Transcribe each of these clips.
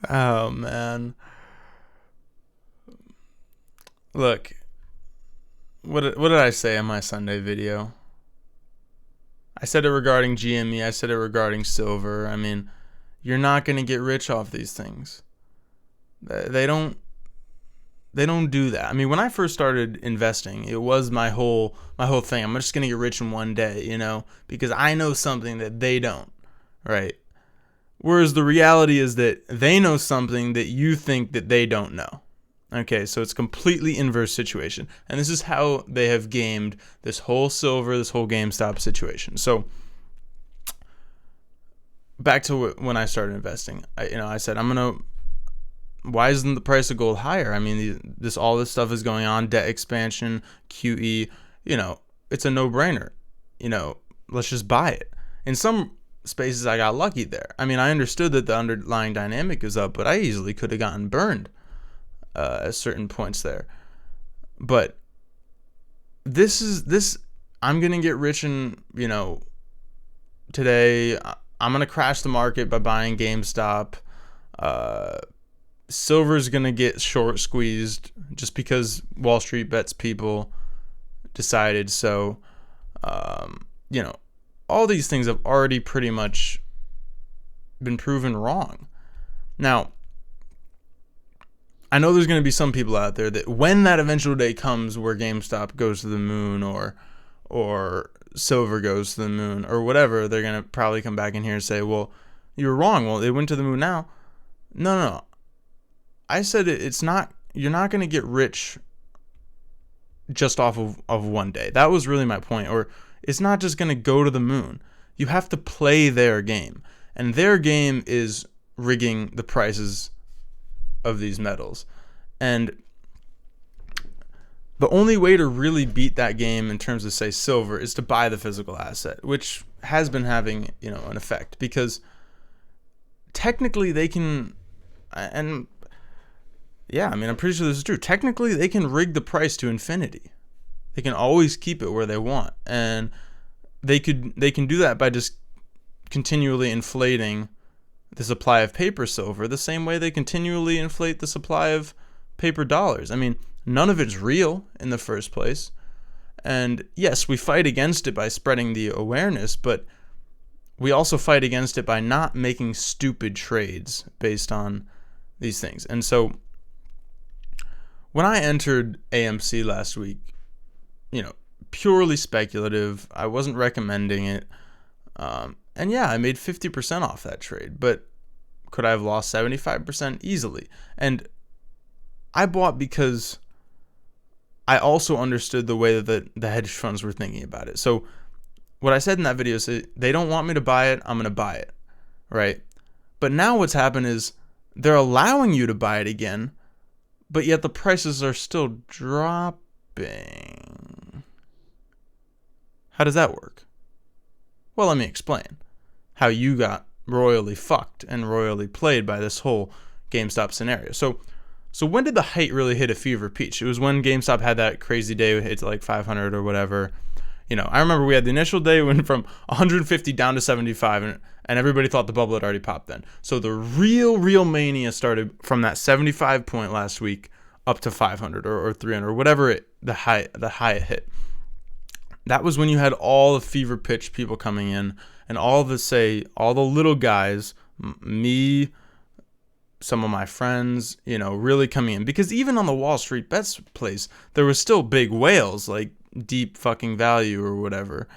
Oh man. Look, what did I say in my Sunday video? I said it regarding GME, I said it regarding silver. I mean, you're not going to get rich off these things. They don't they don't do that. I mean, when I first started investing, it was my whole thing. I'm just going to get rich in one day, because I know something that they don't, right? Whereas the reality is that they know something that you think that they don't know. Okay, so it's completely inverse situation. And this is how they have gamed this whole silver, this whole GameStop situation. So back to when I started investing, I said, why isn't the price of gold higher? I mean, all this stuff is going on, debt expansion, QE, it's a no-brainer. Let's just buy it. In some spaces, I got lucky there. I mean, I understood that the underlying dynamic is up, but I easily could have gotten burned at certain points there. But this. I'm gonna get rich in today. I'm gonna crash the market by buying GameStop. Silver's gonna get short squeezed just because Wall Street bets people decided so. All these things have already pretty much been proven wrong. Now, I know there's going to be some people out there that when that eventual day comes where GameStop goes to the moon or silver goes to the moon or whatever, they're going to probably come back in here and say, well, you were wrong. Well, they went to the moon now. No. I said it's not, you're not going to get rich just off of one day. That was really my point. Or it's not just going to go to the moon. You have to play their game. And their game is rigging the prices of these metals. And the only way to really beat that game in terms of, say, silver is to buy the physical asset, which has been having, an effect. Because technically they can, and yeah, I mean, I'm pretty sure this is true. Technically, they can rig the price to infinity. They can always keep it where they want, and they can do that by just continually inflating the supply of paper silver the same way they continually inflate the supply of paper dollars. I mean, none of it's real in the first place. And yes, we fight against it by spreading the awareness, but we also fight against it by not making stupid trades based on these things. And so when I entered AMC last week, purely speculative, I wasn't recommending it. And yeah, I made 50% off that trade, but could I have lost 75% easily? And I bought because I also understood the way that the hedge funds were thinking about it. So what I said in that video is they don't want me to buy it, I'm going to buy it, right? But now what's happened is they're allowing you to buy it again, but yet the prices are still dropping. How does that work? Well, let me explain how you got royally fucked and royally played by this whole GameStop scenario. So when did the height really hit a fever pitch? It was when GameStop had that crazy day, it hit to like 500 or whatever. I remember we had the initial day went from 150 down to 75, and everybody thought the bubble had already popped then. So the real mania started from that 75 point last week up to 500 or 300 or whatever the high it hit. That was when you had all the fever pitch people coming in and all the little guys, me, some of my friends, really coming in. Because even on the Wall Street bets place, there was still big whales like Deep fucking Value or whatever.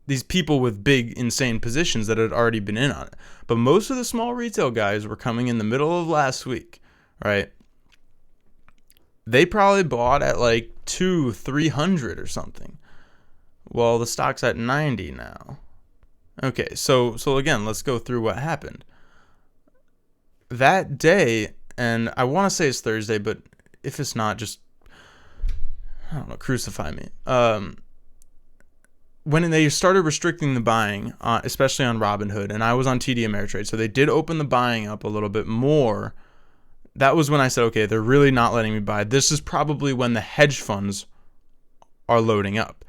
These people with big, insane positions that had already been in on it. But most of the small retail guys were coming in the middle of last week, right? They probably bought at like 300 or something. Well, the stock's at 90 now. Okay, so again, let's go through what happened. That day, and I want to say it's Thursday, but if it's not, just, I don't know, crucify me. When they started restricting the buying, especially on Robinhood, and I was on TD Ameritrade, so they did open the buying up a little bit more. That was when I said, okay, they're really not letting me buy. This is probably when the hedge funds are loading up.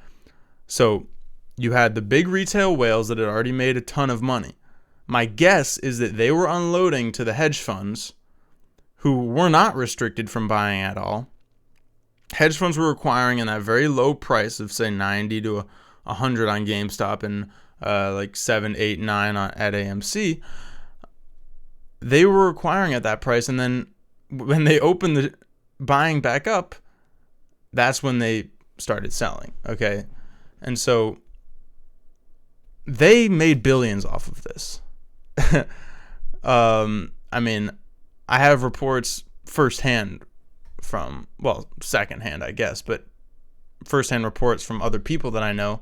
So you had the big retail whales that had already made a ton of money, My guess is that they were unloading to the hedge funds who were not restricted from buying at all. Hedge funds were acquiring in that very low price of, say, 90 to 100 on GameStop and like 7, 8, 9 at AMC. They were acquiring at that price, and then when they opened the buying back up, that's when they started selling. Okay, and so they made billions off of this. I mean, I have reports firsthand from, well, secondhand, I guess, but firsthand reports from other people that I know.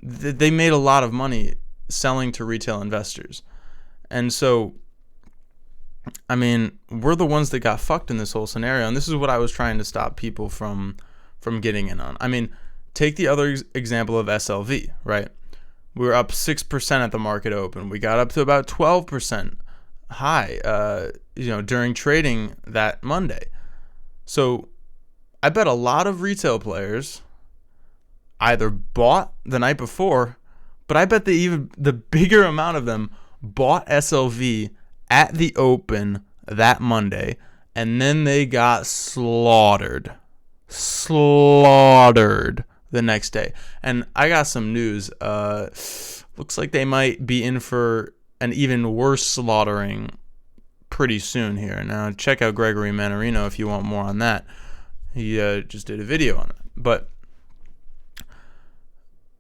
They made a lot of money selling to retail investors. And so, I mean, we're the ones that got fucked in this whole scenario. And this is what I was trying to stop people from getting in on. I mean, take the other example of SLV, right? We were up 6% at the market open. We got up to about 12% high, during trading that Monday. So I bet a lot of retail players either bought the night before, but I bet the bigger amount of them bought SLV at the open that Monday, and then they got slaughtered the next day. And I got some news. Looks like they might be in for an even worse slaughtering pretty soon here. Now, check out Gregory Mannarino if you want more on that. He just did a video on it. But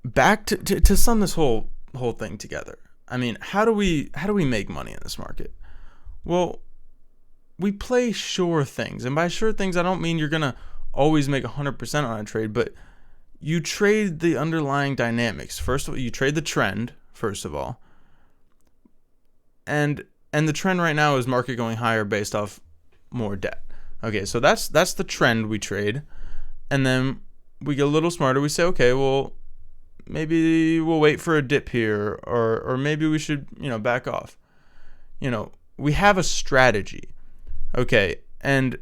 back to sum this whole thing together. I mean, how do we make money in this market? Well, we play sure things. And by sure things, I don't mean you're going to always make 100% on a trade, but you trade the underlying dynamics. First of all, you trade the trend, first of all. And the trend right now is market going higher based off more debt. Okay, so that's the trend we trade. And then we get a little smarter. We say, okay, well, maybe we'll wait for a dip here, or maybe we should, back off. We have a strategy. Okay, and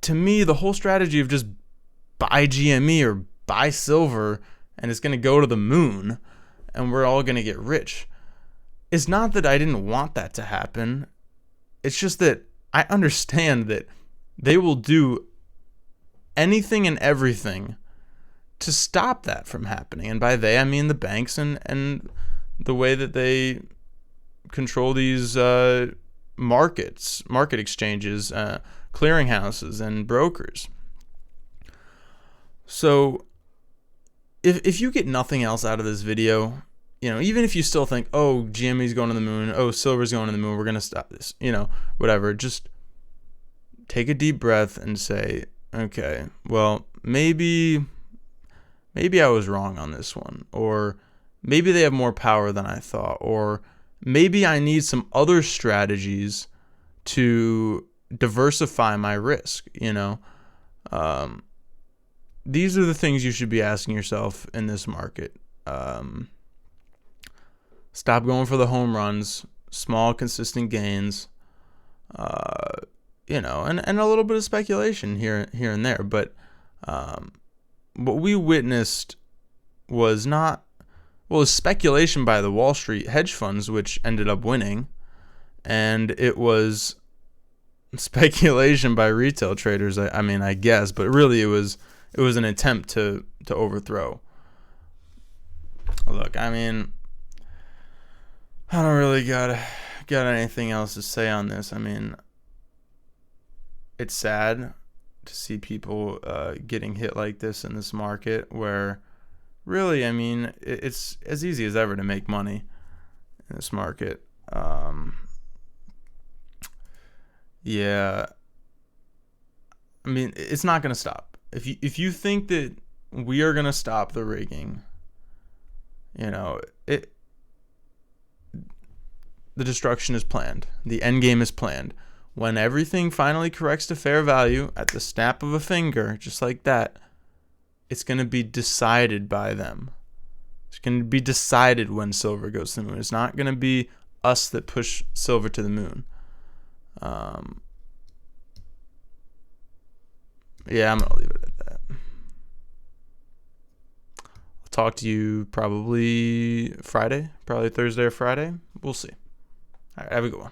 to me, the whole strategy of just buy GME or buy silver and it's going to go to the moon and we're all going to get rich, it's not that I didn't want that to happen. It's just that I understand that they will do anything and everything to stop that from happening. And by they, I mean the banks and the way that they control these market exchanges, clearinghouses, and brokers. So if you get nothing else out of this video, even if you still think, oh, GME's going to the moon, oh, silver's going to the moon, we're going to stop this, whatever, just take a deep breath and say, okay, well, maybe I was wrong on this one, or maybe they have more power than I thought, or maybe I need some other strategies to diversify my risk. These are the things you should be asking yourself in this market. Stop going for the home runs, small, consistent gains, and a little bit of speculation here and there. But what we witnessed was speculation by the Wall Street hedge funds, which ended up winning, and it was speculation by retail traders. I guess, but really it was an attempt to overthrow. Look, I don't really got anything else to say on this. It's sad to see people getting hit like this in this market where really, it's as easy as ever to make money in this market. It's not going to stop. If you think that we are going to stop the rigging, the destruction is planned. The end game is planned. When everything finally corrects to fair value at the snap of a finger, just like that, it's going to be decided by them. It's going to be decided when silver goes to the moon. It's not going to be us that push silver to the moon. I'm going to leave it at that. I'll talk to you probably Thursday or Friday. We'll see. All right, have a good one.